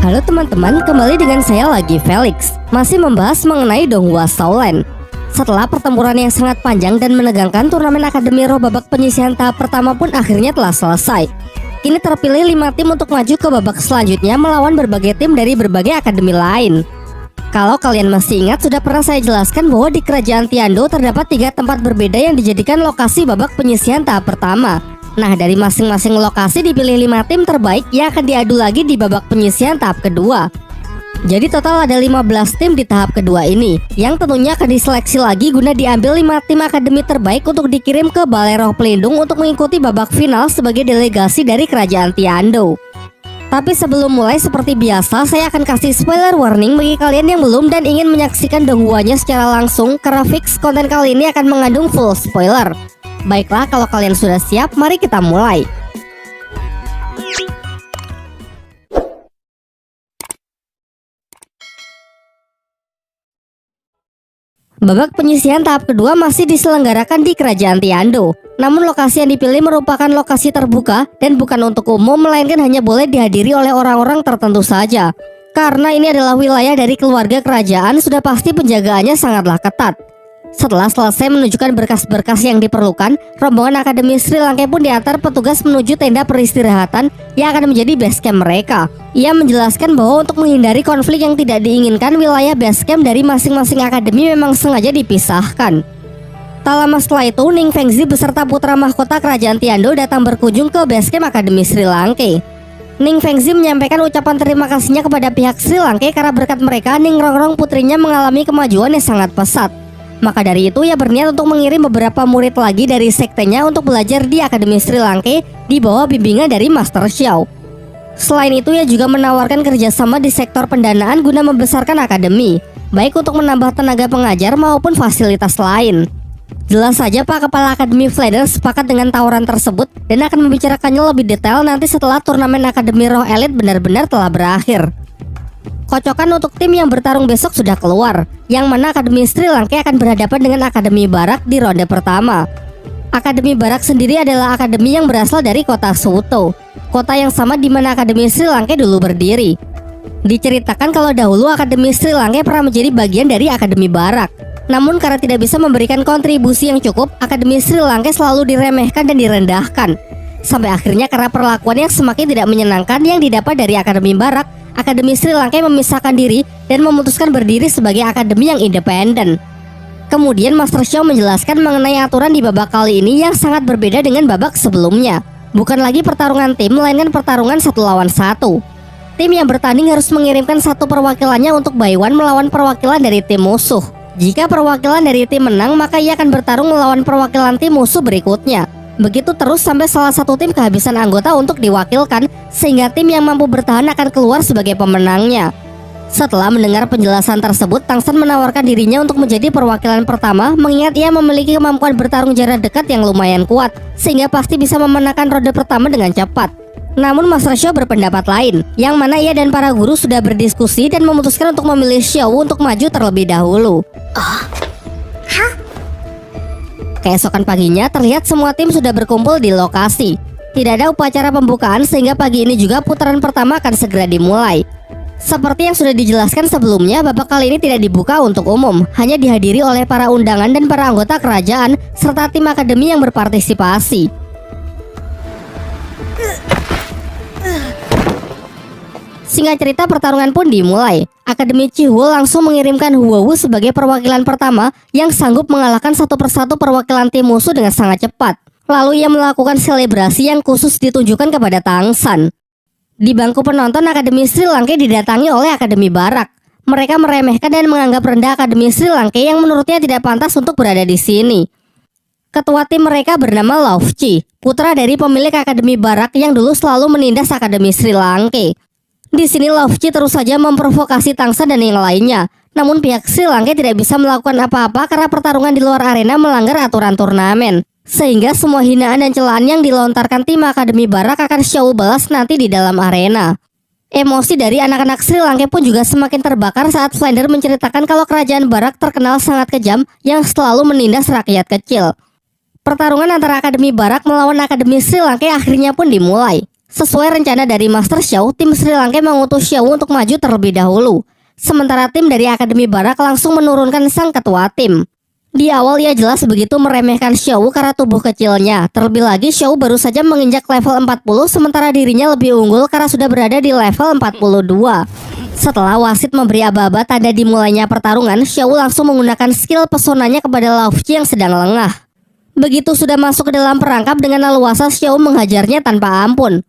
Halo teman-teman, kembali dengan saya lagi Felix. Masih membahas mengenai Donghua Shaolin. Setelah pertempuran yang sangat panjang dan menegangkan, turnamen Akademi Roh babak penyisihan tahap pertama pun akhirnya telah selesai. Kini terpilih 5 tim untuk maju ke babak selanjutnya melawan berbagai tim dari berbagai akademi lain. Kalau kalian masih ingat, sudah pernah saya jelaskan bahwa di Kerajaan Tiando terdapat 3 tempat berbeda yang dijadikan lokasi babak penyisihan tahap pertama. Nah, dari masing-masing lokasi dipilih 5 tim terbaik yang akan diadu lagi di babak penyisihan tahap kedua. Jadi total ada 15 tim di tahap kedua ini, yang tentunya akan diseleksi lagi guna diambil 5 tim akademi terbaik untuk dikirim ke Balai Roh Pelindung untuk mengikuti babak final sebagai delegasi dari Kerajaan Tiando. Tapi sebelum mulai, seperti biasa saya akan kasih spoiler warning bagi kalian yang belum dan ingin menyaksikan Donghuanya secara langsung, karena fix konten kali ini akan mengandung full spoiler. Baiklah, kalau kalian sudah siap, mari kita mulai. Babak penyisihan tahap kedua masih diselenggarakan di Kerajaan Tiando. Namun lokasi yang dipilih merupakan lokasi terbuka dan bukan untuk umum, melainkan hanya boleh dihadiri oleh orang-orang tertentu saja. Karena ini adalah wilayah dari keluarga kerajaan, sudah pasti penjagaannya sangatlah ketat. Setelah selesai menunjukkan berkas-berkas yang diperlukan, rombongan Akademi Sri Lanka pun diantar petugas menuju tenda peristirahatan yang akan menjadi base camp mereka. Ia menjelaskan bahwa untuk menghindari konflik yang tidak diinginkan, wilayah base camp dari masing-masing akademi memang sengaja dipisahkan. Tak lama setelah itu, Ning Fengzi beserta putra mahkota Kerajaan Tiando datang berkunjung ke base camp Akademi Sri Lanka. Ning Fengzi menyampaikan ucapan terima kasihnya kepada pihak Sri Lanka karena berkat mereka Ning Rongrong putrinya mengalami kemajuan yang sangat pesat. Maka dari itu ia berniat untuk mengirim beberapa murid lagi dari sektenya untuk belajar di Akademi Sri Lanka di bawah bimbingan dari Master Xiao. Selain itu ia juga menawarkan kerjasama di sektor pendanaan guna membesarkan akademi, baik untuk menambah tenaga pengajar maupun fasilitas lain. Jelas saja Pak Kepala Akademi Flader sepakat dengan tawaran tersebut dan akan membicarakannya lebih detail nanti setelah turnamen Akademi Roh Elite benar-benar telah berakhir. Kocokan untuk tim yang bertarung besok sudah keluar, yang mana Akademi Sri Lanka akan berhadapan dengan Akademi Barak di ronde pertama. Akademi Barak sendiri adalah akademi yang berasal dari kota Suto, kota yang sama di mana Akademi Sri Lanka dulu berdiri. Diceritakan kalau dahulu Akademi Sri Lanka pernah menjadi bagian dari Akademi Barak. Namun karena tidak bisa memberikan kontribusi yang cukup, Akademi Sri Lanka selalu diremehkan dan direndahkan. Sampai akhirnya karena perlakuan yang semakin tidak menyenangkan yang didapat dari Akademi Barak, Akademi Sri Lanka memisahkan diri dan memutuskan berdiri sebagai akademi yang independen. Kemudian Master Xiao menjelaskan mengenai aturan di babak kali ini yang sangat berbeda dengan babak sebelumnya. Bukan lagi pertarungan tim, melainkan pertarungan 1 lawan 1. Tim yang bertanding harus mengirimkan 1 perwakilannya untuk buy one melawan perwakilan dari tim musuh. Jika perwakilan dari tim menang, maka ia akan bertarung melawan perwakilan tim musuh berikutnya. Begitu terus sampai salah satu tim kehabisan anggota untuk diwakilkan, sehingga tim yang mampu bertahan akan keluar sebagai pemenangnya. Setelah mendengar penjelasan tersebut, Tang San menawarkan dirinya untuk menjadi perwakilan pertama, mengingat ia memiliki kemampuan bertarung jarak dekat yang lumayan kuat, sehingga pasti bisa memenangkan ronde pertama dengan cepat. Namun Master Xiao berpendapat lain, yang mana ia dan para guru sudah berdiskusi dan memutuskan untuk memilih Xiao untuk maju terlebih dahulu. Keesokan paginya terlihat semua tim sudah berkumpul di lokasi. Tidak ada upacara pembukaan sehingga pagi ini juga putaran pertama akan segera dimulai. Seperti yang sudah dijelaskan sebelumnya, babak kali ini tidak dibuka untuk umum, hanya dihadiri oleh para undangan dan para anggota kerajaan serta tim akademi yang berpartisipasi. Singkat cerita, pertarungan pun dimulai. Akademi Chihuo langsung mengirimkan Huowu sebagai perwakilan pertama yang sanggup mengalahkan satu persatu perwakilan tim musuh dengan sangat cepat. Lalu ia melakukan selebrasi yang khusus ditunjukkan kepada Tang San. Di bangku penonton, Akademi Sri Lanka didatangi oleh Akademi Barak. Mereka meremehkan dan menganggap rendah Akademi Sri Lanka yang menurutnya tidak pantas untuk berada di sini. Ketua tim mereka bernama Laufchi, putra dari pemilik Akademi Barak yang dulu selalu menindas Akademi Sri Lanka. Di sini Laufchi terus saja memprovokasi Tang San dan yang lainnya. Namun pihak Sri Lanka tidak bisa melakukan apa-apa karena pertarungan di luar arena melanggar aturan turnamen. Sehingga semua hinaan dan celaan yang dilontarkan tim Akademi Barak akan Xiao balas nanti di dalam arena. Emosi dari anak-anak Sri Lanka pun juga semakin terbakar saat Flander menceritakan kalau kerajaan Barak terkenal sangat kejam yang selalu menindas rakyat kecil. Pertarungan antara Akademi Barak melawan Akademi Sri Lanka akhirnya pun dimulai. Sesuai rencana dari Master Xiao, tim Sri Lanka mengutus Xiao untuk maju terlebih dahulu. Sementara tim dari Akademi Barak langsung menurunkan sang ketua tim. Di awal ia jelas begitu meremehkan Xiao karena tubuh kecilnya. Terlebih lagi Xiao baru saja menginjak level 40 sementara dirinya lebih unggul karena sudah berada di level 42. Setelah wasit memberi aba-aba tanda dimulainya pertarungan, Xiao langsung menggunakan skill pesonanya kepada Laufey yang sedang lengah. Begitu sudah masuk ke dalam perangkap, dengan leluasa Xiao menghajarnya tanpa ampun.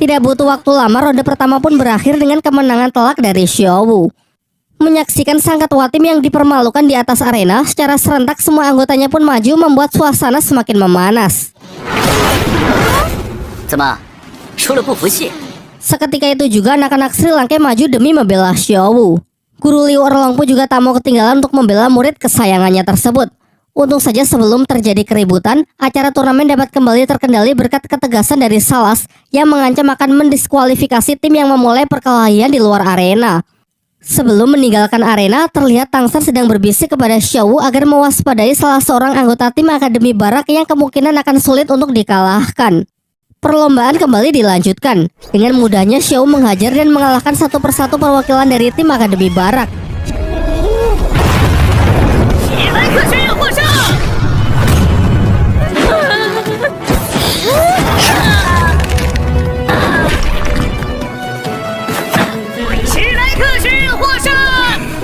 Tidak butuh waktu lama, ronde pertama pun berakhir dengan kemenangan telak dari Xiao. Menyaksikan sang ketua tim yang dipermalukan di atas arena, secara serentak semua anggotanya pun maju membuat suasana semakin memanas. Seketika itu juga anak-anak Sri Lanka maju demi membela Xiao. Guru Liu Erlong pun juga tak mau ketinggalan untuk membela murid kesayangannya tersebut. Untung saja sebelum terjadi keributan, acara turnamen dapat kembali terkendali berkat ketegasan dari Salas yang mengancam akan mendiskualifikasi tim yang memulai perkelahian di luar arena. Sebelum meninggalkan arena, terlihat Tang San sedang berbisik kepada Xiao agar mewaspadai salah seorang anggota tim Akademi Barak yang kemungkinan akan sulit untuk dikalahkan. Perlombaan kembali dilanjutkan. Dengan mudahnya Xiao menghajar dan mengalahkan satu persatu perwakilan dari tim Akademi Barak.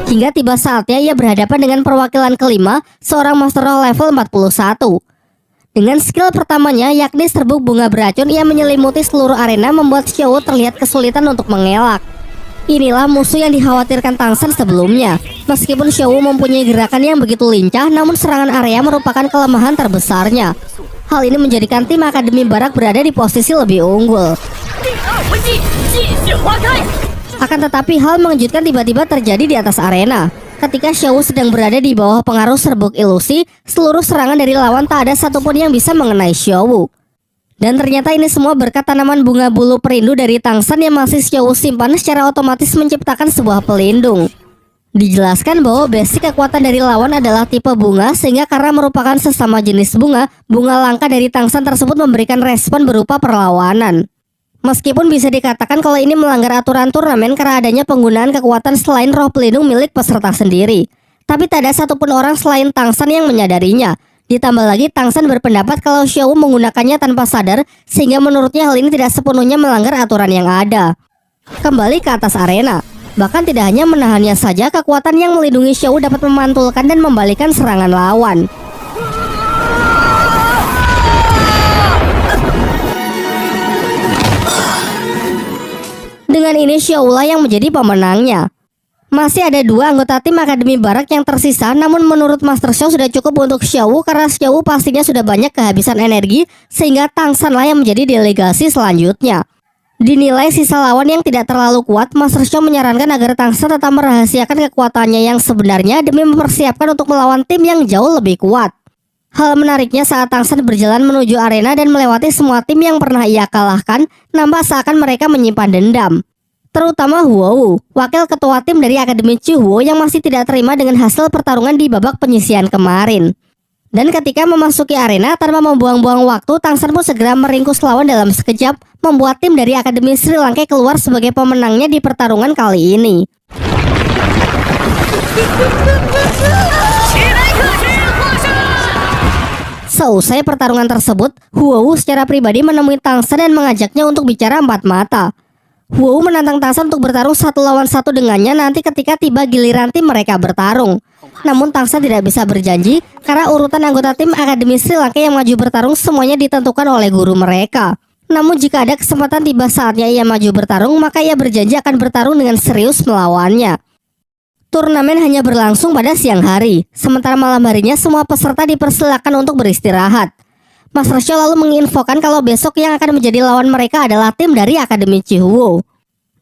Hingga tiba saatnya ia berhadapan dengan perwakilan kelima, seorang Master Roh level 41. Dengan skill pertamanya, yakni serbuk bunga beracun, ia menyelimuti seluruh arena membuat Xiao terlihat kesulitan untuk mengelak. Inilah musuh yang dikhawatirkan Tang San sebelumnya. Meskipun Xiao mempunyai gerakan yang begitu lincah, namun serangan area merupakan kelemahan terbesarnya. Hal ini menjadikan tim Akademi Barak berada di posisi lebih unggul. Akan tetapi hal mengejutkan tiba-tiba terjadi di atas arena. Ketika Xiao sedang berada di bawah pengaruh serbuk ilusi, seluruh serangan dari lawan tak ada satupun yang bisa mengenai Xiao. Dan ternyata ini semua berkat tanaman bunga bulu perindu dari Tang San yang masih Xiao simpan secara otomatis menciptakan sebuah pelindung. Dijelaskan bahwa basic kekuatan dari lawan adalah tipe bunga, sehingga karena merupakan sesama jenis bunga, bunga langka dari Tang San tersebut memberikan respon berupa perlawanan. Meskipun bisa dikatakan kalau ini melanggar aturan turnamen karena adanya penggunaan kekuatan selain roh pelindung milik peserta sendiri. Tapi tak ada satupun orang selain Tang San yang menyadarinya. Ditambah lagi Tang San berpendapat kalau Xiao menggunakannya tanpa sadar, sehingga menurutnya hal ini tidak sepenuhnya melanggar aturan yang ada. Kembali ke atas arena. Bahkan tidak hanya menahannya saja, kekuatan yang melindungi Xiao dapat memantulkan dan membalikan serangan lawan. Dengan ini Xiao lah yang menjadi pemenangnya. Masih ada dua anggota tim Akademi Barak yang tersisa, namun menurut Master Xiao sudah cukup untuk Xiao karena Xiao pastinya sudah banyak kehabisan energi, sehingga Tang San lah yang menjadi delegasi selanjutnya. Dinilai sisa lawan yang tidak terlalu kuat, Master Xiao menyarankan agar Tang San tetap merahasiakan kekuatannya yang sebenarnya demi mempersiapkan untuk melawan tim yang jauh lebih kuat. Hal menariknya saat Tang San berjalan menuju arena dan melewati semua tim yang pernah ia kalahkan, nampak seakan mereka menyimpan dendam. Terutama Huo, wakil ketua tim dari Akademi Chuhuo yang masih tidak terima dengan hasil pertarungan di babak penyisihan kemarin. Dan ketika memasuki arena tanpa membuang-buang waktu, Tang San pun segera meringkus lawan dalam sekejap, membuat tim dari Akademi Sri Lanka keluar sebagai pemenangnya di pertarungan kali ini. Seusai pertarungan tersebut, Huo secara pribadi menemui Tang San dan mengajaknya untuk bicara empat mata. Huo menantang Tang San untuk bertarung satu lawan satu dengannya nanti ketika tiba giliran tim mereka bertarung. Namun Tang San tidak bisa berjanji karena urutan anggota tim Akademi Sri Lanka yang maju bertarung semuanya ditentukan oleh guru mereka. Namun jika ada kesempatan tiba saatnya ia maju bertarung, maka ia berjanji akan bertarung dengan serius melawannya. Turnamen hanya berlangsung pada siang hari, sementara malam harinya semua peserta dipersilakan untuk beristirahat. Master Xiao lalu menginfokan kalau besok yang akan menjadi lawan mereka adalah tim dari Akademi Chuhuo.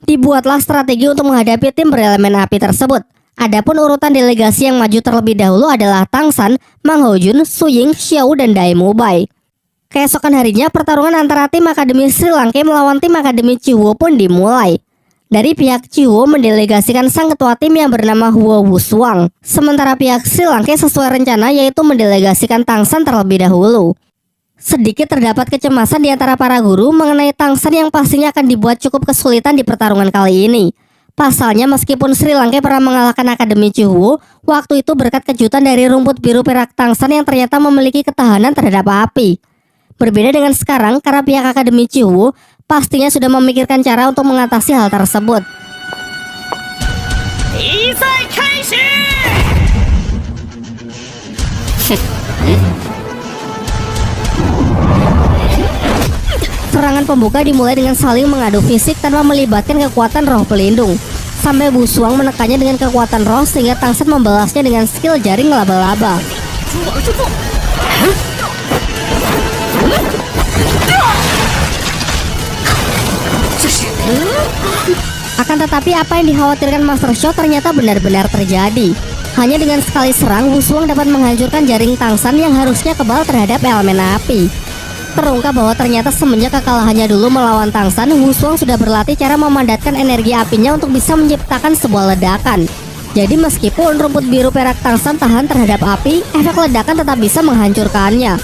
Dibuatlah strategi untuk menghadapi tim berelemen api tersebut. Adapun urutan delegasi yang maju terlebih dahulu adalah Tang San, Mang Hojun, Su Ying, Xiao, dan Dai Mubai. Keesokan harinya, pertarungan antara tim Akademi Sri Lanka melawan tim Akademi Chihuo pun dimulai. Dari pihak Chihuo mendelegasikan sang ketua tim yang bernama Huo Wushuang. Sementara pihak Sri Lanka sesuai rencana yaitu mendelegasikan Tang San terlebih dahulu. Sedikit terdapat kecemasan di antara para guru mengenai Tang San yang pastinya akan dibuat cukup kesulitan di pertarungan kali ini. Pasalnya meskipun Sri Lanka pernah mengalahkan Akademi Chihuo, waktu itu berkat kejutan dari rumput biru perak Tang San yang ternyata memiliki ketahanan terhadap api. Berbeda dengan sekarang, karena pihak Akademi Chihuo pastinya sudah memikirkan cara untuk mengatasi hal tersebut. Serangan pembuka dimulai dengan saling mengadu fisik tanpa melibatkan kekuatan roh pelindung. Sampai Wushuang menekannya dengan kekuatan roh sehingga Tang San membalasnya dengan skill jaring laba-laba. Akan tetapi apa yang dikhawatirkan Master Shou ternyata benar-benar terjadi. Hanya dengan sekali serang, Wushuang dapat menghancurkan jaring Tang San yang harusnya kebal terhadap elemen api. Terungkap bahwa ternyata semenjak kekalahannya dulu melawan Tang San, Wushuang sudah berlatih cara memandatkan energi apinya untuk bisa menciptakan sebuah ledakan. Jadi meskipun rumput biru perak Tang San tahan terhadap api, efek ledakan tetap bisa menghancurkannya.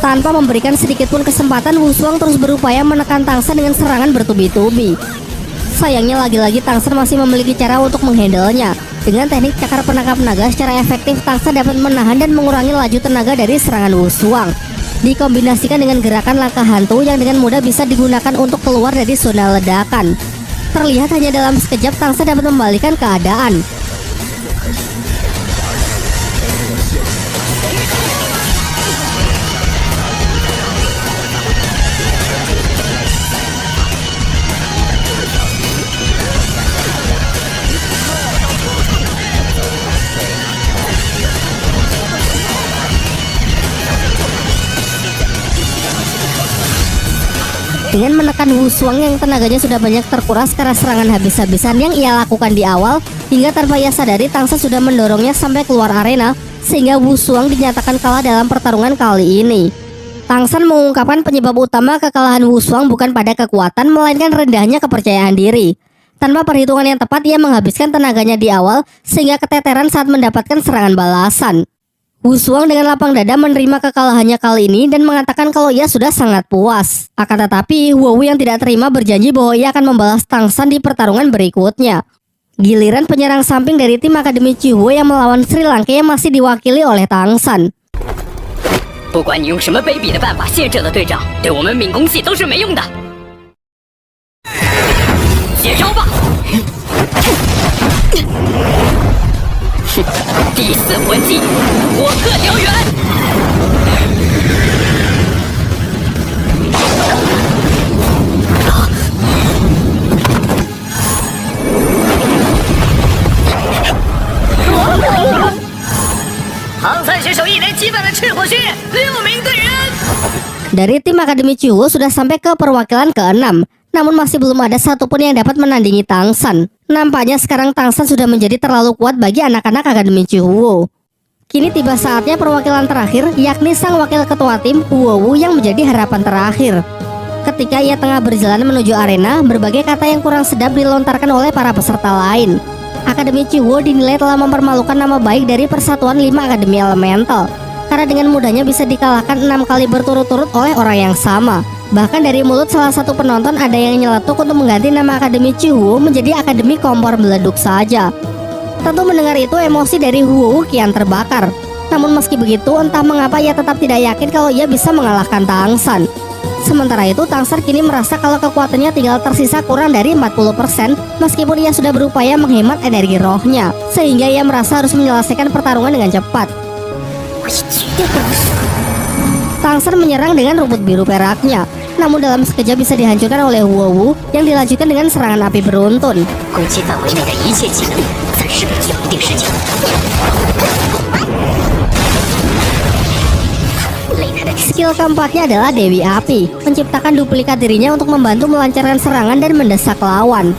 Tanpa memberikan sedikit pun kesempatan, Wushuang terus berupaya menekan Tang San dengan serangan bertubi-tubi. Sayangnya lagi-lagi Tang San masih memiliki cara untuk menghandlenya. Dengan teknik cakar penangkap naga secara efektif, Tang San dapat menahan dan mengurangi laju tenaga dari serangan Wushuang. Dikombinasikan dengan gerakan langkah hantu yang dengan mudah bisa digunakan untuk keluar dari zona ledakan. Terlihat hanya dalam sekejap Tang San dapat membalikan keadaan. Dengan menekan Wushuang yang tenaganya sudah banyak terkuras karena serangan habis-habisan yang ia lakukan di awal, hingga tanpa ia sadari Tang San sudah mendorongnya sampai keluar arena, sehingga Wushuang dinyatakan kalah dalam pertarungan kali ini. Tang San mengungkapkan penyebab utama kekalahan Wushuang bukan pada kekuatan, melainkan rendahnya kepercayaan diri. Tanpa perhitungan yang tepat, ia menghabiskan tenaganya di awal, sehingga keteteran saat mendapatkan serangan balasan. Wushuang dengan lapang dada menerima kekalahannya kali ini dan mengatakan kalau ia sudah sangat puas. Akan tetapi, Huo yang tidak terima berjanji bahwa ia akan membalas Tang San di pertarungan berikutnya. Giliran penyerang samping dari tim Akademi Chihuo yang melawan Sri Lanka yang masih diwakili oleh Tang San. 不管你用什么卑鄙的办法限制了队长，对我们敏攻系都是没用的。接招吧！第四魂技，火鹤燎原。杭赛选手一连击败了赤火学院6名队员。 Dari tim Akademi Chihuo sudah sampai ke perwakilan ke-6, namun masih belum ada satupun yang dapat menandingi Tang San. Nampaknya sekarang Tang San sudah menjadi terlalu kuat bagi anak-anak Akademi Chihuo. Kini tiba saatnya perwakilan terakhir, yakni sang wakil ketua tim Huo yang menjadi harapan terakhir. Ketika ia tengah berjalan menuju arena, berbagai kata yang kurang sedap dilontarkan oleh para peserta lain. Akademi Chihuo dinilai telah mempermalukan nama baik dari Persatuan 5 Akademi Elemental, karena dengan mudahnya bisa dikalahkan 6 kali berturut-turut oleh orang yang sama. Bahkan dari mulut salah satu penonton ada yang nyeletuk untuk mengganti nama Akademi Chihuo menjadi Akademi Kompor Beleduk saja. Tentu mendengar itu emosi dari Huo kian terbakar. Namun meski begitu, entah mengapa ia tetap tidak yakin kalau ia bisa mengalahkan Tang San. Sementara itu, Tang San kini merasa kalau kekuatannya tinggal tersisa kurang dari 40%, meskipun ia sudah berupaya menghemat energi rohnya, sehingga ia merasa harus menyelesaikan pertarungan dengan cepat. Tang San menyerang dengan rumput biru peraknya, namun dalam sekejap bisa dihancurkan oleh Huo yang dilanjutkan dengan serangan api beruntun. Skill keempatnya adalah Dewi Api, menciptakan duplikat dirinya untuk membantu melancarkan serangan dan mendesak lawan.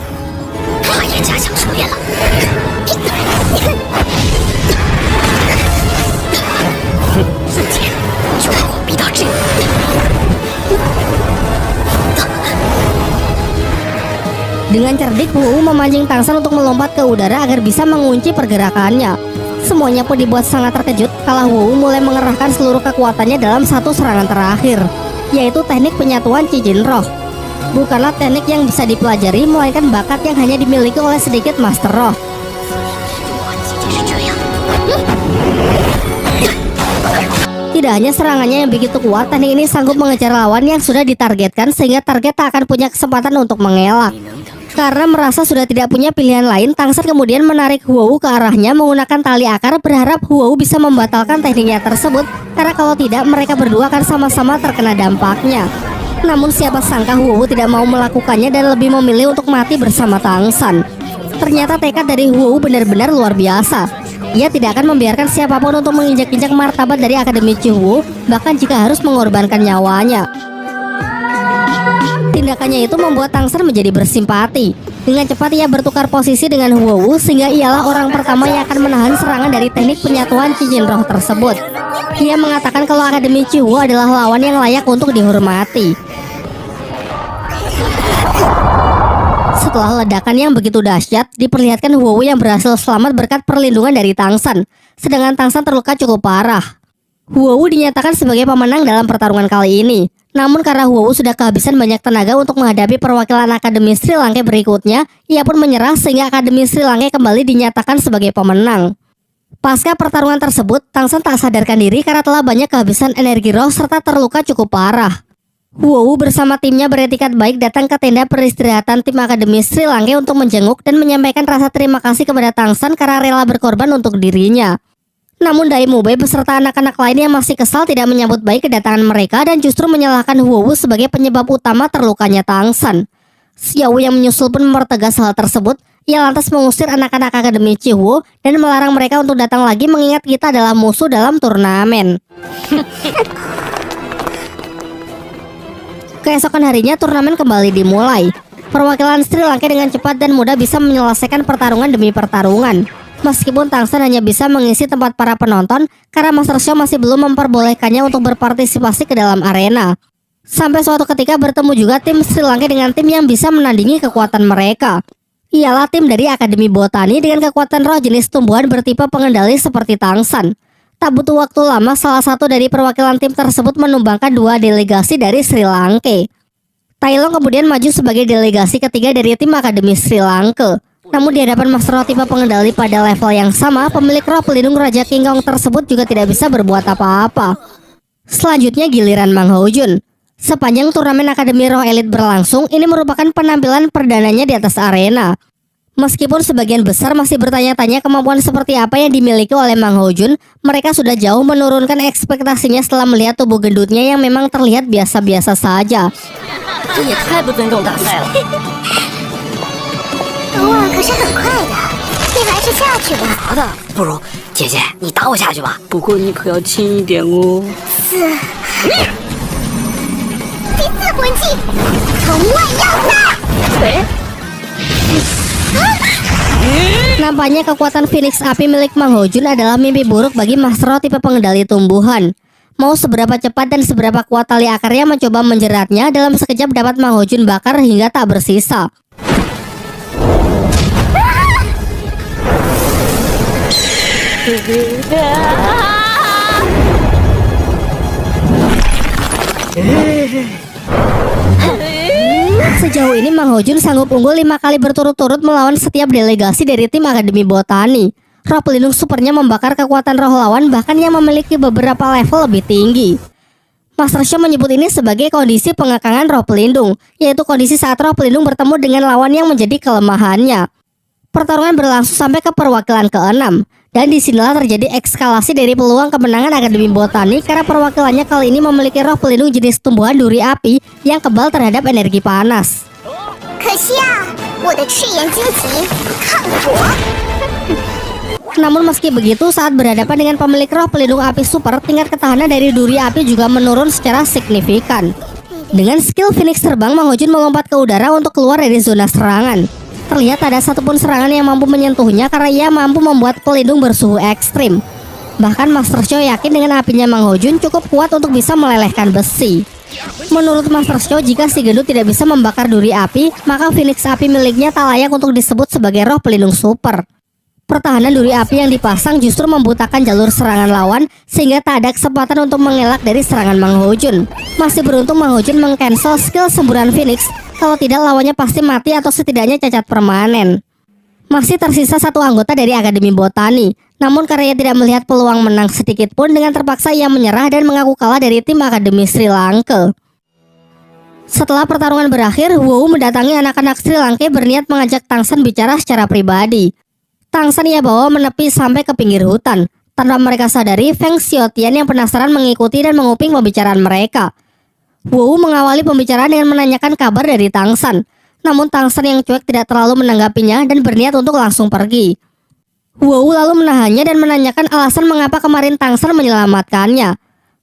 Dengan cerdik, Wu memancing Tangsan untuk melompat ke udara agar bisa mengunci pergerakannya. Semuanya pun dibuat sangat terkejut kala Wu mulai mengerahkan seluruh kekuatannya dalam satu serangan terakhir, yaitu teknik penyatuan Cijin Roh. Bukanlah teknik yang bisa dipelajari, melainkan bakat yang hanya dimiliki oleh sedikit Master Roh. Tidak hanya serangannya yang begitu kuat, teknik ini sanggup mengejar lawan yang sudah ditargetkan sehingga target tak akan punya kesempatan untuk mengelak. Karena merasa sudah tidak punya pilihan lain, Tangsan kemudian menarik Huou ke arahnya menggunakan tali akar, berharap Huou bisa membatalkan tekniknya tersebut, karena kalau tidak mereka berdua akan sama-sama terkena dampaknya. Namun siapa sangka Huou tidak mau melakukannya dan lebih memilih untuk mati bersama Tangsan. Ternyata tekad dari Huou benar-benar luar biasa. Ia tidak akan membiarkan siapapun untuk menginjak-injak martabat dari Akademi Cihuo, bahkan jika harus mengorbankan nyawanya. Tindakannya itu membuat Tangsan menjadi bersimpati. Dengan cepat ia bertukar posisi dengan Huou, sehingga ialah orang pertama yang akan menahan serangan dari teknik penyatuan cincin roh tersebut. Ia mengatakan kalau Akademi Cihuo adalah lawan yang layak untuk dihormati. Setelah ledakan yang begitu dahsyat, diperlihatkan Huou yang berhasil selamat berkat perlindungan dari Tangsan, sedangkan Tangsan terluka cukup parah. Huou dinyatakan sebagai pemenang dalam pertarungan kali ini. Namun karena Huou sudah kehabisan banyak tenaga untuk menghadapi perwakilan Akademi Sri Lanka berikutnya, ia pun menyerah sehingga Akademi Sri Lanka kembali dinyatakan sebagai pemenang. Pasca pertarungan tersebut, Tangsan tak sadarkan diri karena telah banyak kehabisan energi roh serta terluka cukup parah. Huou bersama timnya beretikat baik datang ke tenda peristirahatan tim Akademi Sri Lanka untuk menjenguk dan menyampaikan rasa terima kasih kepada Tangsan karena rela berkorban untuk dirinya. Namun Dai Mubei beserta anak-anak lain yang masih kesal tidak menyambut baik kedatangan mereka dan justru menyalahkan Huou sebagai penyebab utama terlukanya Tangsan. Xiao yang menyusul pun mempertegas hal tersebut. Ia lantas mengusir anak-anak Akademi Cihuo dan melarang mereka untuk datang lagi mengingat kita adalah musuh dalam turnamen. Keesokan harinya turnamen kembali dimulai. Perwakilan Sri Lanka dengan cepat dan mudah bisa menyelesaikan pertarungan demi pertarungan. Meskipun Tangsan hanya bisa mengisi tempat para penonton karena Master Show masih belum memperbolehkannya untuk berpartisipasi ke dalam arena. Sampai suatu ketika bertemu juga tim Sri Lanka dengan tim yang bisa menandingi kekuatan mereka. Ialah tim dari Akademi Botani dengan kekuatan roh jenis tumbuhan bertipe pengendali seperti Tangsan. Tak butuh waktu lama, salah satu dari perwakilan tim tersebut menumbangkan dua delegasi dari Sri Lanka. Tai Long kemudian maju sebagai delegasi ketiga dari tim Akademi Sri Lanka. Namun di hadapan Master Roh tipe pengendali pada level yang sama, pemilik roh pelindung Raja King Kong tersebut juga tidak bisa berbuat apa-apa. Selanjutnya giliran Mang Hojun. Sepanjang turnamen Akademi Roh Elite berlangsung, ini merupakan penampilan perdananya di atas arena. Meskipun sebagian besar masih bertanya-tanya kemampuan seperti apa yang dimiliki oleh Mang Hojun, mereka sudah jauh menurunkan ekspektasinya setelah melihat tubuh gendutnya yang memang terlihat biasa-biasa saja. Nampaknya kekuatan Phoenix Api milik Mang Hojun adalah mimpi buruk bagi Master Roh tipe pengendali tumbuhan. Mau seberapa cepat dan seberapa kuat tali akarnya mencoba menjeratnya, dalam sekejap dapat Mang Hojun bakar hingga tak bersisa. Sejauh ini Mang Hojun sanggup unggul 5 kali berturut-turut melawan setiap delegasi dari tim Akademi Botani. Roh pelindung supernya membakar kekuatan roh lawan bahkan yang memiliki beberapa level lebih tinggi. Master Show menyebut ini sebagai kondisi pengekangan roh pelindung, yaitu kondisi saat roh pelindung bertemu dengan lawan yang menjadi kelemahannya. Pertarungan berlangsung sampai ke perwakilan ke-6, dan disinilah terjadi eskalasi dari peluang kemenangan Akademi Botani karena perwakilannya kali ini memiliki roh pelindung jenis tumbuhan duri api yang kebal terhadap energi panas. Namun meski begitu, saat berhadapan dengan pemilik roh pelindung api super, tingkat ketahanan dari duri api juga menurun secara signifikan. Dengan skill Phoenix terbang, Mang Hojun melompat ke udara untuk keluar dari zona serangan. Terlihat ada satupun serangan yang mampu menyentuhnya karena ia mampu membuat pelindung bersuhu ekstrim. Bahkan Master Show yakin dengan apinya Mang Hojun cukup kuat untuk bisa melelehkan besi. Menurut Master Xiao, jika si gendut tidak bisa membakar duri api, maka Phoenix api miliknya tak layak untuk disebut sebagai roh pelindung super. Pertahanan duri api yang dipasang justru membutakan jalur serangan lawan, sehingga tak ada kesempatan untuk mengelak dari serangan Mang Hojun. Masih beruntung Mang Hojun meng-cancel skill semburan Phoenix, kalau tidak lawannya pasti mati atau setidaknya cacat permanen. Masih tersisa satu anggota dari Akademi Botani, namun karena ia tidak melihat peluang menang sedikit pun, dengan terpaksa ia menyerah dan mengaku kalah dari tim Akademi Sri Lanka. Setelah pertarungan berakhir, Wu mendatangi anak-anak Sri Lanka berniat mengajak Tangsan bicara secara pribadi. Tangsan ia bawa menepi sampai ke pinggir hutan. Tanpa mereka sadari, Feng Xiaotian yang penasaran mengikuti dan menguping pembicaraan mereka. Wu mengawali pembicaraan dengan menanyakan kabar dari Tangsan. Namun Tangsan yang cuek tidak terlalu menanggapinya dan berniat untuk langsung pergi. Wu lalu menahannya dan menanyakan alasan mengapa kemarin Tangsan menyelamatkannya.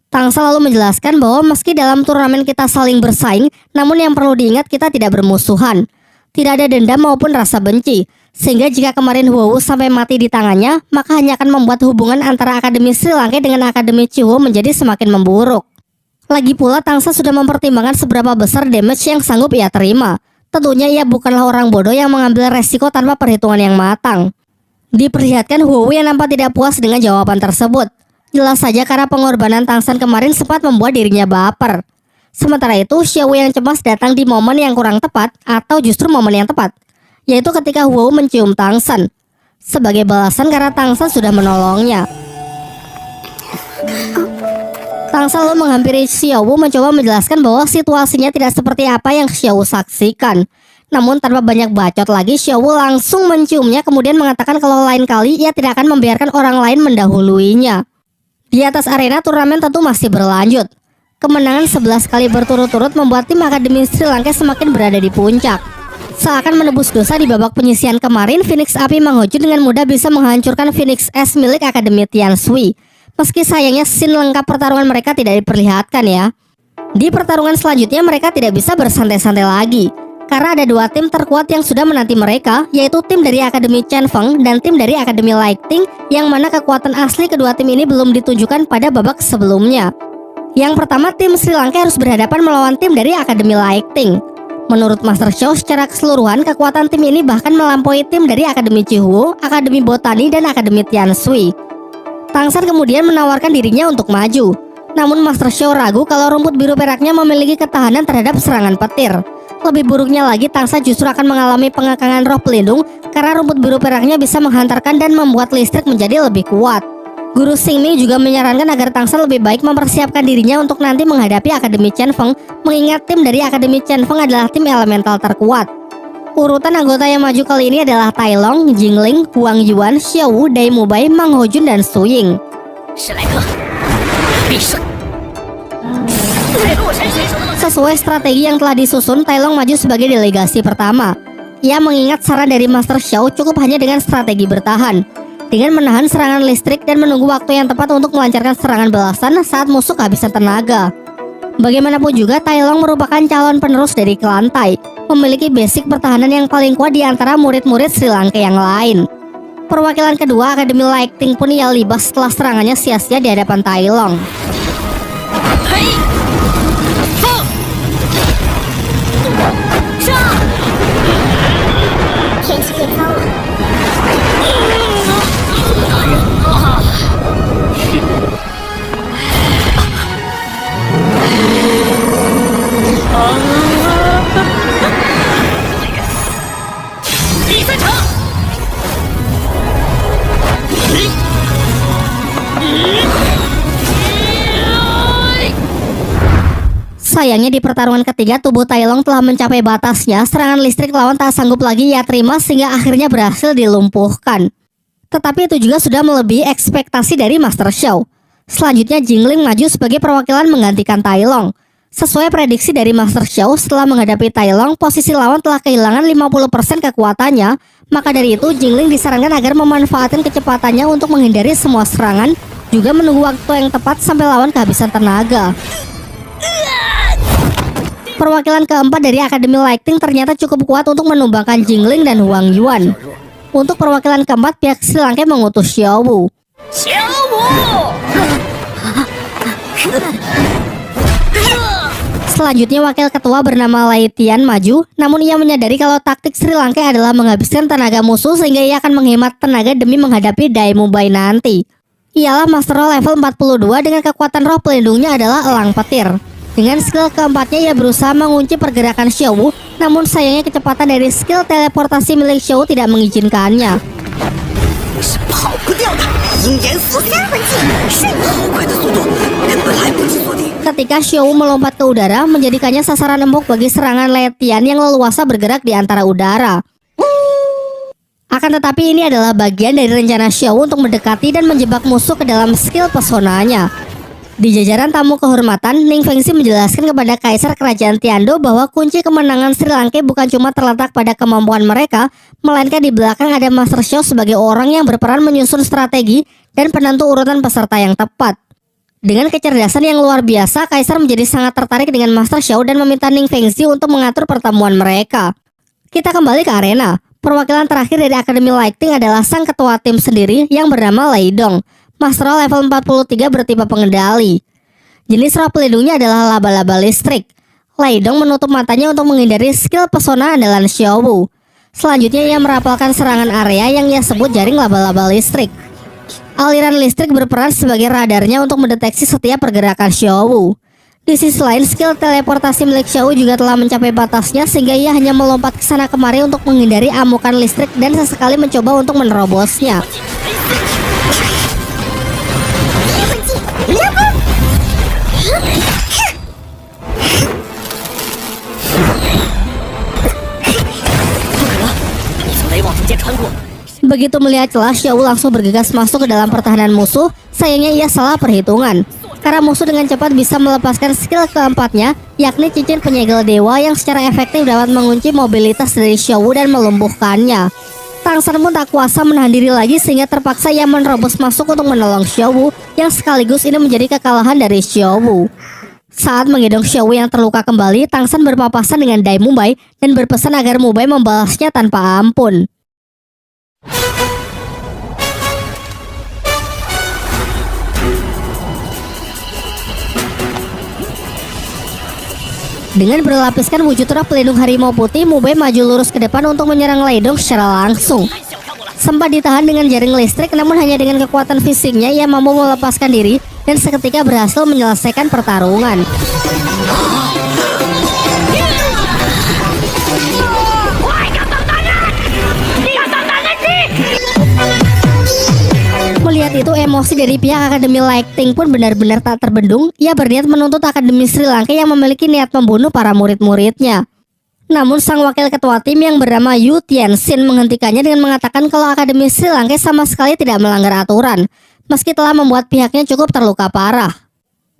Tangsan lalu menjelaskan bahwa meski dalam turnamen kita saling bersaing, namun yang perlu diingat kita tidak bermusuhan. Tidak ada dendam maupun rasa benci. Sehingga jika kemarin Wu sampai mati di tangannya, maka hanya akan membuat hubungan antara Akademi Sri Lanka dengan Akademi Chihuo menjadi semakin memburuk. Lagi pula Tangsan sudah mempertimbangkan seberapa besar damage yang sanggup ia terima. Tentunya ia bukanlah orang bodoh yang mengambil resiko tanpa perhitungan yang matang. Diperlihatkan Wu yang nampak tidak puas dengan jawaban tersebut. Jelas saja karena pengorbanan Tangsan kemarin sempat membuat dirinya baper. Sementara itu, Xiao yang cemas datang di momen yang kurang tepat, atau justru momen yang tepat, yaitu ketika Wu mencium Tangsan. Sebagai balasan karena Tangsan sudah menolongnya. Tangsan lalu menghampiri Xiao mencoba menjelaskan bahwa situasinya tidak seperti apa yang Xiao saksikan. Namun tanpa banyak bacot lagi, Xiao langsung menciumnya kemudian mengatakan kalau lain kali ia tidak akan membiarkan orang lain mendahuluinya. Di atas arena turnamen tentu masih berlanjut. Kemenangan 11 kali berturut-turut membuat tim Akademi Sri Lanka semakin berada di puncak. Seakan menebus dosa di babak penyisihan kemarin, Phoenix api Mang Hojun dengan mudah bisa menghancurkan Phoenix S milik Akademi Tian Sui. Meski sayangnya scene lengkap pertarungan mereka tidak diperlihatkan ya. Di pertarungan selanjutnya mereka tidak bisa bersantai-santai lagi, karena ada dua tim terkuat yang sudah menanti mereka, yaitu tim dari Akademi Chen Feng dan tim dari Akademi Lighting, yang mana kekuatan asli kedua tim ini belum ditunjukkan pada babak sebelumnya. Yang pertama, tim Sri Lanka harus berhadapan melawan tim dari Akademi Lighting. Menurut Master Xiao, secara keseluruhan kekuatan tim ini bahkan melampaui tim dari Akademi Chihuo, Akademi Botani, dan Akademi Tian Sui. Tangsan kemudian menawarkan dirinya untuk maju. Namun Master Xiao ragu kalau rumput biru peraknya memiliki ketahanan terhadap serangan petir. Lebih buruknya lagi, Tangsan justru akan mengalami pengekangan roh pelindung karena rumput biru peraknya bisa menghantarkan dan membuat listrik menjadi lebih kuat. Guru Xingming juga menyarankan agar Tangsan lebih baik mempersiapkan dirinya untuk nanti menghadapi Akademi Chen Feng, mengingat tim dari Akademi Chen Feng adalah tim elemental terkuat. Urutan anggota yang maju kali ini adalah Tai Long, Jingling, Huang Yuan, Xiao Wu, Dai Mubai, Mang Hojun, dan Su Ying. Sesuai strategi yang telah disusun, Tai Long maju sebagai delegasi pertama. Ia mengingat saran dari Master Xiao cukup hanya dengan strategi bertahan, dengan menahan serangan listrik dan menunggu waktu yang tepat untuk melancarkan serangan balasan saat musuh kehabisan tenaga. Bagaimanapun juga, Tai Long merupakan calon penerus dari klan Tai, memiliki basic pertahanan yang paling kuat di antara murid-murid Sri Lanka yang lain. Perwakilan kedua, Akademi Lighting pun ia libas setelah serangannya sia-sia di hadapan Tai Long. Sayangnya di pertarungan ketiga, tubuh Tai Long telah mencapai batasnya. Serangan listrik lawan tak sanggup lagi ia terima sehingga akhirnya berhasil dilumpuhkan. Tetapi itu juga sudah melebihi ekspektasi dari Master Xiao. Selanjutnya Jingling maju sebagai perwakilan menggantikan Tai Long. Sesuai prediksi dari Master Xiao, setelah menghadapi Tai Long, posisi lawan telah kehilangan 50% kekuatannya. Maka dari itu Jingling disarankan agar memanfaatkan kecepatannya untuk menghindari semua serangan, juga menunggu waktu yang tepat sampai lawan kehabisan tenaga. Perwakilan keempat dari Akademi Lighting ternyata cukup kuat untuk menumbangkan Jingling dan Huang Yuan. Untuk perwakilan keempat, pihak Sri Lanka mengutus Xiao Wu. Selanjutnya wakil ketua bernama Lai Tian maju, namun ia menyadari kalau taktik Sri Lanka adalah menghabiskan tenaga musuh sehingga ia akan menghemat tenaga demi menghadapi Dai Mubai nanti. Ialah Master Roh level 42 dengan kekuatan roh pelindungnya adalah Elang Petir. Dengan skill keempatnya ia berusaha mengunci pergerakan Xiao, namun sayangnya kecepatan dari skill teleportasi milik Xiao tidak mengizinkannya. Ketika Xiao melompat ke udara, menjadikannya sasaran empuk bagi serangan Lai Tian yang leluasa bergerak di antara udara. Akan tetapi ini adalah bagian dari rencana Xiao untuk mendekati dan menjebak musuh ke dalam skill pesonanya. Di jajaran tamu kehormatan, Ning Fengxi menjelaskan kepada Kaisar Kerajaan Tiando bahwa kunci kemenangan Sri Lanka bukan cuma terletak pada kemampuan mereka, melainkan di belakang ada Master Xiao sebagai orang yang berperan menyusun strategi dan penentu urutan peserta yang tepat. Dengan kecerdasan yang luar biasa, Kaisar menjadi sangat tertarik dengan Master Xiao dan meminta Ning Fengxi untuk mengatur pertemuan mereka. Kita kembali ke arena. Perwakilan terakhir dari Akademi Lightning adalah sang ketua tim sendiri yang bernama Lei Dong. Master Roh level 43 bertipe pengendali. Jenis roh pelindungnya adalah laba-laba listrik. Lei Dong menutup matanya untuk menghindari skill pesona andalan Xiao Wu. Selanjutnya ia merapalkan serangan area yang ia sebut jaring laba-laba listrik. Aliran listrik berperan sebagai radarnya untuk mendeteksi setiap pergerakan Xiao Wu. Di sisi lain, skill teleportasi milik Xiao juga telah mencapai batasnya sehingga ia hanya melompat ke sana kemari untuk menghindari amukan listrik dan sesekali mencoba untuk menerobosnya. Begitu melihat celah, Xiao langsung bergegas masuk ke dalam pertahanan musuh. Sayangnya ia salah perhitungan, karena musuh dengan cepat bisa melepaskan skill keempatnya, yakni cincin penyegel dewa yang secara efektif dapat mengunci mobilitas dari Xiao dan melumpuhkannya. Tang San pun tak kuasa menahan diri lagi sehingga terpaksa ia menerobos masuk untuk menolong Xiao, yang sekaligus ini menjadi kekalahan dari Xiao. Saat menggendong Xiao yang terluka kembali, Tang San berpapasan dengan Dai Mubai dan berpesan agar Mubai membalasnya tanpa ampun. Dengan berlapiskan wujud roh pelindung harimau putih, Mubai maju lurus ke depan untuk menyerang Lei Dong secara langsung. Sempat ditahan dengan jaring listrik, namun hanya dengan kekuatan fisiknya ia mampu melepaskan diri dan seketika berhasil menyelesaikan pertarungan. Melihat itu, emosi dari pihak Akademi Lightning pun benar-benar tak terbendung. Ia berniat menuntut Akademi Sri Lanka yang memiliki niat membunuh para murid-muridnya. Namun sang wakil ketua tim yang bernama Yu Tianxin menghentikannya dengan mengatakan kalau Akademi Sri Lanka sama sekali tidak melanggar aturan, meski telah membuat pihaknya cukup terluka parah.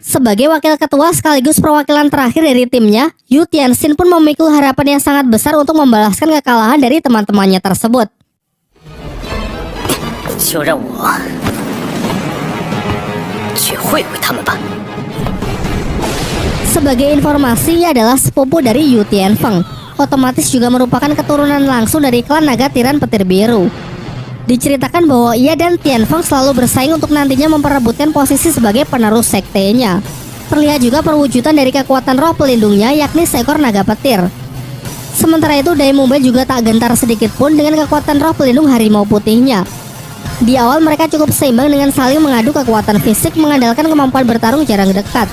Sebagai wakil ketua sekaligus perwakilan terakhir dari timnya, Yu Tianxin pun memikul harapan yang sangat besar untuk membalaskan kekalahan dari teman-temannya tersebut. 就让我去会会他们吧。 Sebagai informasi, ia adalah sepupu dari Yu Tianfeng. Otomatis juga merupakan keturunan langsung dari klan naga tiran petir biru. Diceritakan bahwa ia dan Tianfeng selalu bersaing untuk nantinya memperebutkan posisi sebagai penerus sektenya. Terlihat juga perwujudan dari kekuatan roh pelindungnya, yakni seekor naga petir. Sementara itu, Dai Mubai juga tak gentar sedikit pun dengan kekuatan roh pelindung harimau putihnya. Di awal mereka cukup seimbang dengan saling mengadu kekuatan fisik mengandalkan kemampuan bertarung jarak dekat.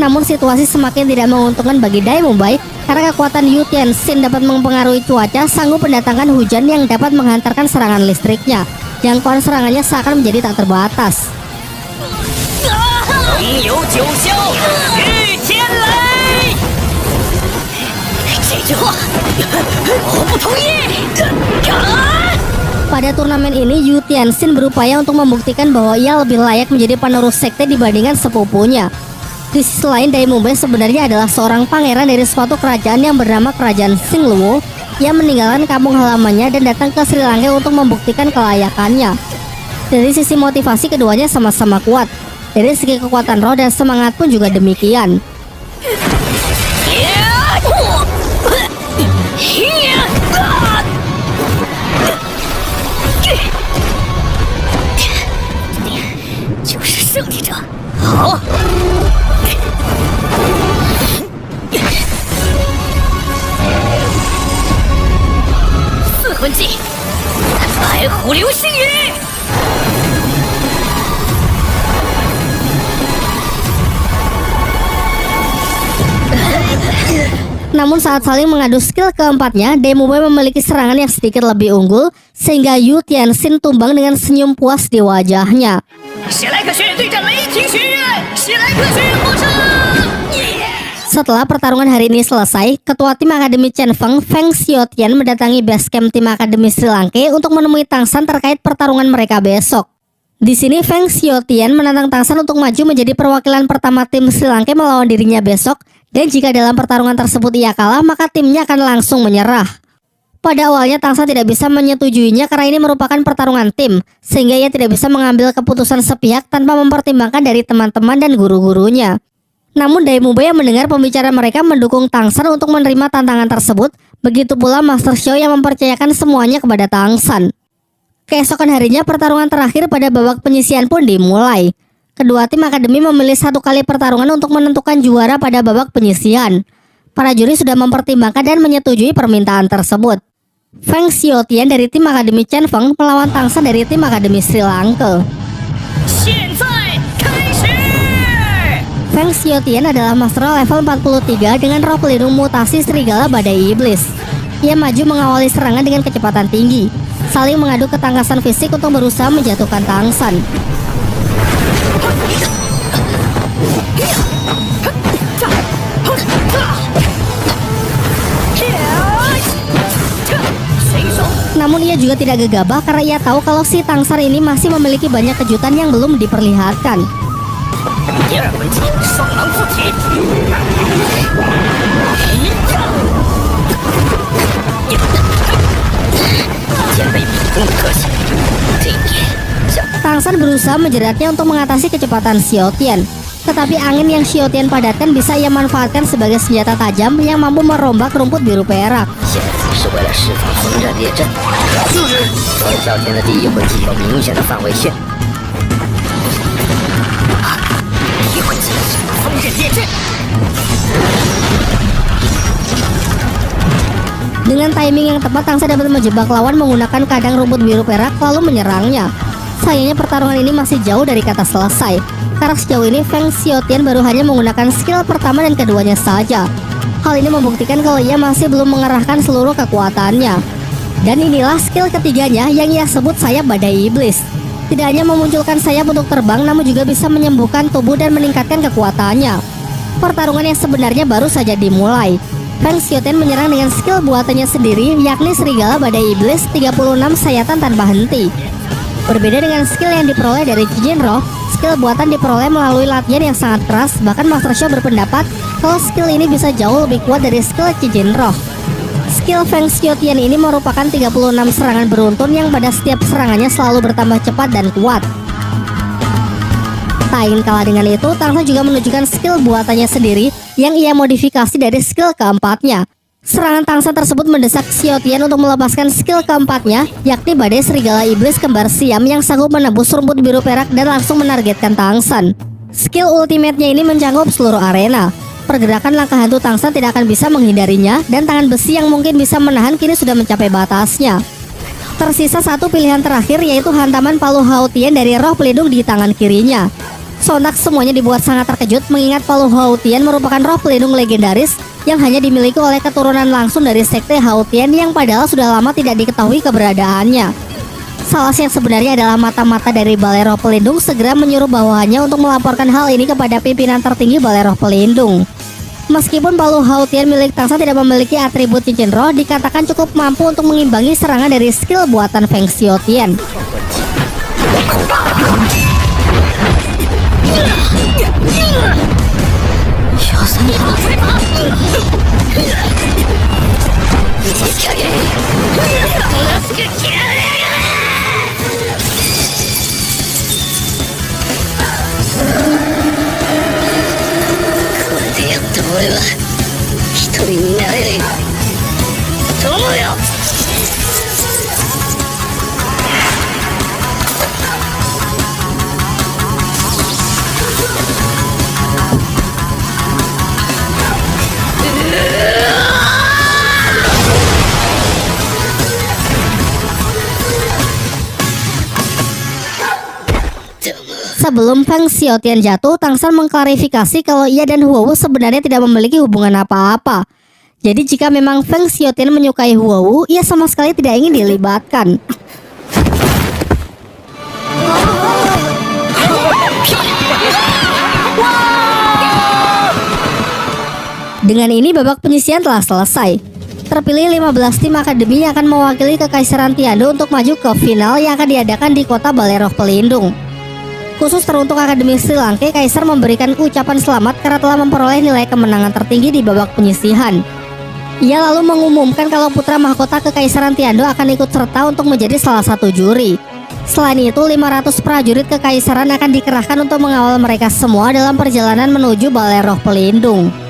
Namun situasi semakin tidak menguntungkan bagi Dai Mubai karena kekuatan Yu Tianxin dapat mempengaruhi cuaca, sanggup mendatangkan hujan yang dapat menghantarkan serangan listriknya. Jangkauan serangannya seakan menjadi tak terbatas. Pada turnamen ini, Yu Tianxin berupaya untuk membuktikan bahwa ia lebih layak menjadi penerus sekte dibandingkan sepupunya. Di sisi lain, Dai Mubai sebenarnya adalah seorang pangeran dari suatu kerajaan yang bernama Kerajaan Xingluo. Ia meninggalkan kampung halamannya dan datang ke Sri Lanka untuk membuktikan kelayakannya. Dari sisi motivasi, keduanya sama-sama kuat. Dari segi kekuatan roh dan semangat pun juga demikian. 虎流星雨。 Namun saat saling mengadu skill keempatnya, Demube memiliki serangan yang sedikit lebih unggul, sehingga Yu Tianxin tumbang dengan senyum puas di wajahnya. 史莱克学院对战雷霆学院，史莱克学院获胜！ Setelah pertarungan hari ini selesai, ketua tim Akademi Chen Feng, Feng Xiaotian mendatangi base camp tim Akademi Sri Lanka untuk menemui Tangsan terkait pertarungan mereka besok. Di sini Feng Xiaotian menantang Tangsan untuk maju menjadi perwakilan pertama tim Sri Lanka melawan dirinya besok, dan jika dalam pertarungan tersebut ia kalah, maka timnya akan langsung menyerah. Pada awalnya Tangsan tidak bisa menyetujuinya karena ini merupakan pertarungan tim, sehingga ia tidak bisa mengambil keputusan sepihak tanpa mempertimbangkan dari teman-teman dan guru-gurunya. Namun Daimube yang mendengar pembicaraan mereka mendukung Tangsan untuk menerima tantangan tersebut, begitu pula Master Xiao yang mempercayakan semuanya kepada Tangsan. Keesokan harinya pertarungan terakhir pada babak penyisihan pun dimulai. Kedua tim akademi memilih satu kali pertarungan untuk menentukan juara pada babak penyisihan. Para juri sudah mempertimbangkan dan menyetujui permintaan tersebut. Feng Xiaotian dari tim Akademi Chen Feng melawan Tangsan dari tim Akademi Sri Lanka. Feng Xiaotian adalah master level 43 dengan roh pelindung mutasi serigala badai iblis. Ia maju mengawali serangan dengan kecepatan tinggi, saling mengadu ketangkasan fisik untuk berusaha menjatuhkan Tangsan. Namun ia juga tidak gegabah karena ia tahu kalau si Tangsan ini masih memiliki banyak kejutan yang belum diperlihatkan. 第二魂技双狼附体。前辈秉公的个性，这一点小 Tangsan berusaha menjeratnya untuk mengatasi kecepatan Xiaotian. Tetapi angin yang Xiaotian padatkan bisa ia manfaatkan sebagai senjata tajam yang mampu merombak rumput biru perak. 现在是为了释放风热列阵，就是冯啸天的第一魂技有明显的范围线。第一魂技风刃列阵。 Dengan timing yang tepat, Tangsan dapat menjebak lawan menggunakan kadang rumput biru perak lalu menyerangnya. Sayangnya pertarungan ini masih jauh dari kata selesai, karena sejauh ini Feng Xiaotian baru hanya menggunakan skill pertama dan keduanya saja. Hal ini membuktikan kalau ia masih belum mengerahkan seluruh kekuatannya. Dan inilah skill ketiganya yang ia sebut sayap badai iblis. Tidak hanya memunculkan sayap untuk terbang, namun juga bisa menyembuhkan tubuh dan meningkatkan kekuatannya. Pertarungan yang sebenarnya baru saja dimulai. Feng Xiaotian menyerang dengan skill buatannya sendiri, yakni serigala badai iblis 36 sayatan tanpa henti. Berbeda dengan skill yang diperoleh dari Cincin Roh, skill buatan diperoleh melalui latihan yang sangat keras. Bahkan Master Xiao berpendapat kalau skill ini bisa jauh lebih kuat dari skill Cincin Roh. Skill Feng Xiaotian ini merupakan 36 serangan beruntun yang pada setiap serangannya selalu bertambah cepat dan kuat. Tak ingin kalah dengan itu, Tangsan juga menunjukkan skill buatannya sendiri yang ia modifikasi dari skill keempatnya. Serangan Tangsan tersebut mendesak Xiaotian untuk melepaskan skill keempatnya, yakni badai serigala iblis kembar siam yang sanggup menembus rumput biru perak dan langsung menargetkan Tangsan. Skill ultimate-nya ini mencangkup seluruh arena. Pergerakan langkah hantu Tangsan tidak akan bisa menghindarinya, dan tangan besi yang mungkin bisa menahan kini sudah mencapai batasnya. Tersisa satu pilihan terakhir, yaitu hantaman Palu Hautian dari roh pelindung di tangan kirinya. Sontak semuanya dibuat sangat terkejut mengingat Palu Hautian merupakan roh pelindung legendaris yang hanya dimiliki oleh keturunan langsung dari sekte Hautian yang padahal sudah lama tidak diketahui keberadaannya. Salah yang sebenarnya adalah mata-mata dari Balai Roh Pelindung segera menyuruh bawahannya untuk melaporkan hal ini kepada pimpinan tertinggi Balai Roh Pelindung. Meskipun Palu Hautian milik Tangsan tidak memiliki atribut cincin roh, dikatakan cukup mampu untuk mengimbangi serangan dari skill buatan Feng Xiaotian. Sebelum Feng Xiaotian jatuh, Tang San mengklarifikasi kalau ia dan Huowu sebenarnya tidak memiliki hubungan apa-apa. Jadi jika memang Feng Xiaotian menyukai Huowu, ia sama sekali tidak ingin dilibatkan. Dengan ini babak penyisihan telah selesai. Terpilih 15 tim akademi yang akan mewakili Kekaisaran Tiando untuk maju ke final yang akan diadakan di kota Balai Roh Pelindung. Khusus teruntuk Akademi Sri Lanka, Kaisar memberikan ucapan selamat karena telah memperoleh nilai kemenangan tertinggi di babak penyisihan. Ia lalu mengumumkan kalau putra mahkota Kekaisaran Tiando akan ikut serta untuk menjadi salah satu juri. Selain itu, 500 prajurit Kekaisaran akan dikerahkan untuk mengawal mereka semua dalam perjalanan menuju Balai Roh Pelindung.